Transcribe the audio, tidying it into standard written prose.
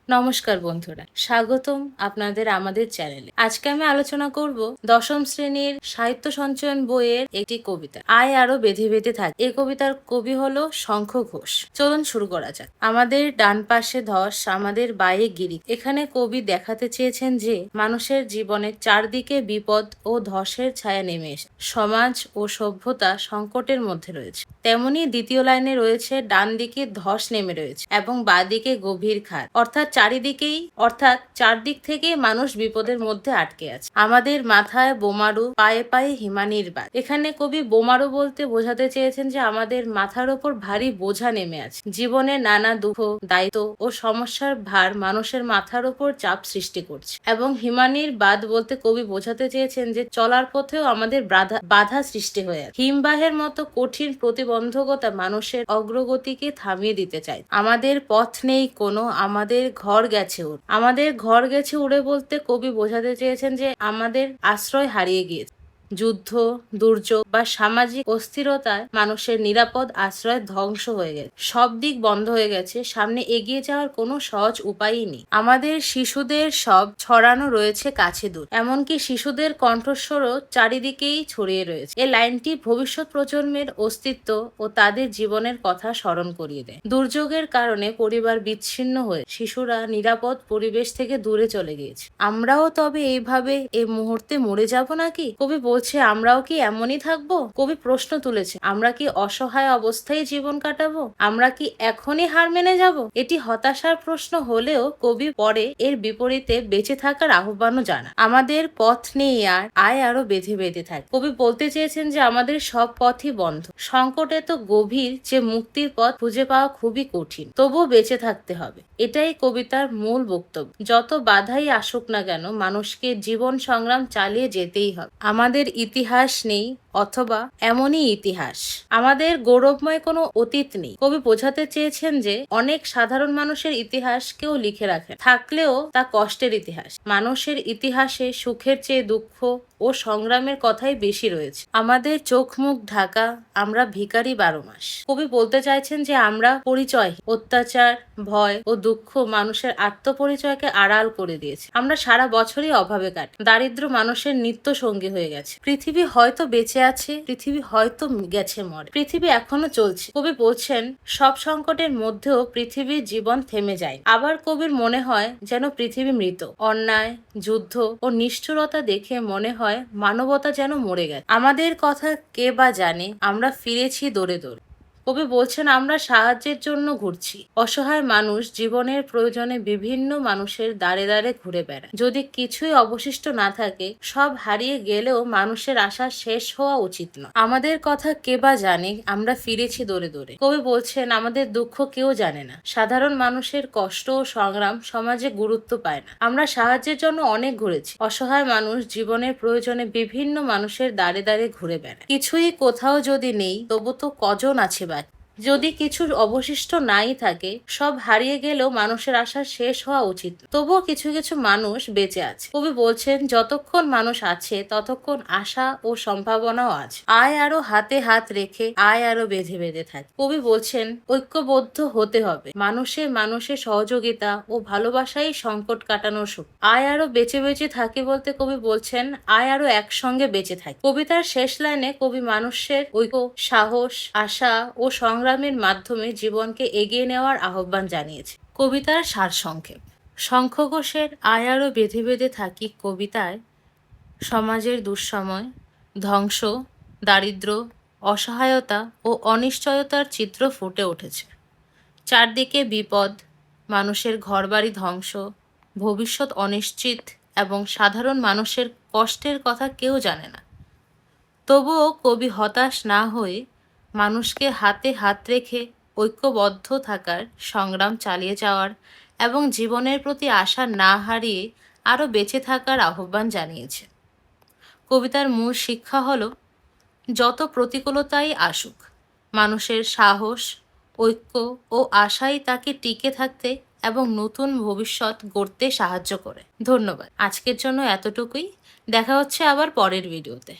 নমস্কার বন্ধুরা, স্বাগতম আপনাদের আমাদের চ্যানেলে। আজকে আমি আলোচনা করব দশম শ্রেণীর সাহিত্য সঞ্চয়ন বইয়ের একটি কবিতা, আয় আরো বেঁধে বেঁধে থাকে। এই কবিতার কবি হলো শঙ্খ ঘোষ। চলুন শুরু করা যাক। আমাদের ডান পাশে ধস, আমাদের বায়ে গিরি। এখানে কবি দেখাতে চেয়েছেন যে মানুষের জীবনের চারদিকে বিপদ ও ধসের ছায়া নেমে এসে সমাজ ও সভ্যতা সংকটের মধ্যে রয়েছে। তেমনি দ্বিতীয় লাইনে রয়েছে ডান দিকে ধস নেমে রয়েছে এবং বাঁ দিকে গভীর খাদ, অর্থাৎ চারদিক থেকে মানুষ বিপদের মধ্যে আটকে আছে। আমাদের মাথায় বোমারু, পায়ে পায়ে হিমানির বাদ। এখানে কবি বোমারু বলতে বোঝাতে চেয়েছেন যে আমাদের মাথার ওপর ভারী বোঝা নেমে আছে। জীবনের নানা দুঃখ, দায়িত্ব ও সমস্যার ভার মানুষের মাথার ওপর চাপ সৃষ্টি করছে। এবং হিমানির বাদ বলতে কবি বোঝাতে চেয়েছেন যে চলার পথেও আমাদের বাধা সৃষ্টি হয়ে আছে। হিমবাহের মতো কঠিন প্রতিবন্ধকতা মানুষের অগ্রগতিকে থামিয়ে দিতে চায়। আমাদের পথ নেই কোনো, আমাদের ঘর গেছে উড়ে বলতে কবি বোঝাতে চেয়েছেন যে আমাদের আশ্রয় হারিয়ে গিয়েছে। যুদ্ধ, দুর্যোগ বা সামাজিক অস্থিরতায় মানুষের নিরাপদ আশ্রয় ধ্বংস হয়ে গেছে। সব দিক বন্ধ হয়ে গেছে, সামনে এগিয়ে যাওয়ার কোনো সহজ উপায়ই নেই। আমাদের শিশুদের সব ছড়ানো রয়েছে কাছে দূর, এমনকি শিশুদের কণ্ঠস্বরও চারিদিকেই ছড়িয়ে রয়েছে। এই লাইনটি ভবিষ্যৎ প্রজন্মের অস্তিত্ব ও তাদের জীবনের কথা স্মরণ করিয়ে দেয়। দুর্যোগের কারণে পরিবার বিচ্ছিন্ন হয়ে শিশুরা নিরাপদ পরিবেশ থেকে দূরে চলে গিয়েছে। আমরাও তবে এইভাবে এই মুহূর্তে মরে যাব নাকি? কবি বলছে আমরাও কি এমনই থাকবো? কবি প্রশ্ন তুলেছে, আমরা কি অসহায় অবস্থায় জীবন কাটাবো? আমরা কি এখনই হার মেনে যাব? এটি হতাশার প্রশ্ন হলেও কবি পরে এর বিপরীতে বেঁচে থাকার আহ্বানও জানান। আমাদের পথ নেই আর, আয় আরো বেঁধে বেঁধে থাকে। কবি বলতে চেয়েছেন যে আমাদের সব পথই বন্ধ। সংকট এত গভীর যে মুক্তির পথ খুঁজে পাওয়া খুবই কঠিন, তবুও বেঁচে থাকতে হবে। এটাই কবিতার মূল বক্তব্য। যত বাধাই আসুক না কেন, মানুষকে জীবন সংগ্রাম চালিয়ে যেতেই হবে। আমাদের ইতিহাস নেই, অথবা এমনই ইতিহাস। আমাদের গৌরবময় কোনো অতীত নেই। কবি বোঝাতে চেয়েছেন যে অনেক সাধারণ মানুষের ইতিহাস কেউ লিখে রাখে, থাকলেও তা কষ্টের ইতিহাস। মানুষের ইতিহাসে সুখের চেয়ে দুঃখ ও সংগ্রামের কথাই বেশি রয়েছে। আমাদের চোখ মুখ ঢাকা, আমরা ভিখারি 12 মাস। কবি বলতে চাইছেন যে আমরা পরিচয়, অত্যাচার, ভয় ও দুঃখ মানুষের আত্মপরিচয়কে আড়াল করে দিয়েছে। আমরা সারা বছরই অভাবে কাটি। দারিদ্র মানুষের নিত্য সঙ্গী হয়ে গেছে। পৃথিবী হয়তো বেঁচে আছে, পৃথিবী হয়তো গেছে মরে, পৃথিবী এখনো চলছে। কবি বলছেন সব সংকটের মধ্যেও পৃথিবীর জীবন থেমে যায়। আবার কবির মনে হয় যেন পৃথিবী মৃত। অন্যায়, যুদ্ধ ও নিষ্ঠুরতা দেখে মনে হয় মানবতা যেন মরে গেছে। আমাদের কথা কে বা জানে, আমরা ফিরেছি দৌড়ে দৌড়ে। কবি বলছেন আমরা সাহায্যের জন্য ঘুরছি। অসহায় মানুষ জীবনের প্রয়োজনে বিভিন্ন মানুষের দ্বারে দ্বারে ঘুরে বেড়ায়। যদি কিছুই অবশিষ্ট না থাকে, সব হারিয়ে গেলেও মানুষের আশা শেষ হওয়া উচিত নয়। আমাদের কথা কে বা জানে, আমরা ফিরেছি দৌড়ে দৌড়ে। কবি বলছেন আমাদের দুঃখ কেউ জানে না। সাধারণ মানুষের কষ্ট ও সংগ্রাম সমাজে গুরুত্ব পায় না। আমরা সাহায্যের জন্য অনেক ঘুরেছি। অসহায় মানুষ জীবনের প্রয়োজনে বিভিন্ন মানুষের দ্বারে দ্বারে ঘুরে বেড়ায়। কিছুই কোথাও যদি নেই, তবু তো কজন আছে বাকি। যদি কিছু অবশিষ্ট নাই থাকে, সব হারিয়ে গেলেও মানুষের আশা শেষ হওয়া উচিত। তবুও কিছু কিছু মানুষ বেঁচে আছে। কবি বলছেন যতক্ষণ মানুষ আছে ততক্ষণ আশা ও সম্ভাবনাও আছে। আয় আরো হাতে হাত রেখে, আয় আরো বেঁধে বেঁধে থাকে। কবি বলছেন ঐক্যবদ্ধ হতে হবে। মানুষের সহযোগিতা ও ভালোবাসাই সংকট কাটানোর সুখ। আয় আরো বেঁচে বেঁচে থাকি বলতে কবি বলছেন আয় আরো একসঙ্গে বেঁচে থাকি। কবিতার শেষ লাইনে কবি মানুষের ঐক্য, সাহস, আশা ও সংগ্রামের মাধ্যমে জীবনকে এগিয়ে নেওয়ার আহ্বান জানিয়েছে। কবিতার সারসংক্ষেপ। শঙ্খ ঘোষের আয় আরো বেঁধে বেঁধে থাকি কবিতায় সমাজের দুঃসময়, ধ্বংস, দারিদ্র্য, অসহায়তা ও অনিশ্চয়তার চিত্র ফুটে উঠেছে। চারদিকে বিপদ, মানুষের ঘরবাড়ি ধ্বংস, ভবিষ্যৎ অনিশ্চিত এবং সাধারণ মানুষের কষ্টের কথা কেউ জানে না। তবুও কবি হতাশ না হয়ে মানুষকে হাতে হাত রেখে ঐক্যবদ্ধ থাকার, সংগ্রাম চালিয়ে যাওয়ার এবং জীবনের প্রতি আশা না হারিয়ে আরও বেঁচে থাকার আহ্বান জানিয়েছে। কবিতার মূল শিক্ষা হল যত প্রতিকূলতাই আসুক, মানুষের সাহস, ঐক্য ও আশাই তাকে টিকে থাকতে এবং নতুন ভবিষ্যৎ গড়তে সাহায্য করে। ধন্যবাদ। আজকের জন্য এতটুকুই। দেখা হচ্ছে আবার পরের ভিডিওতে।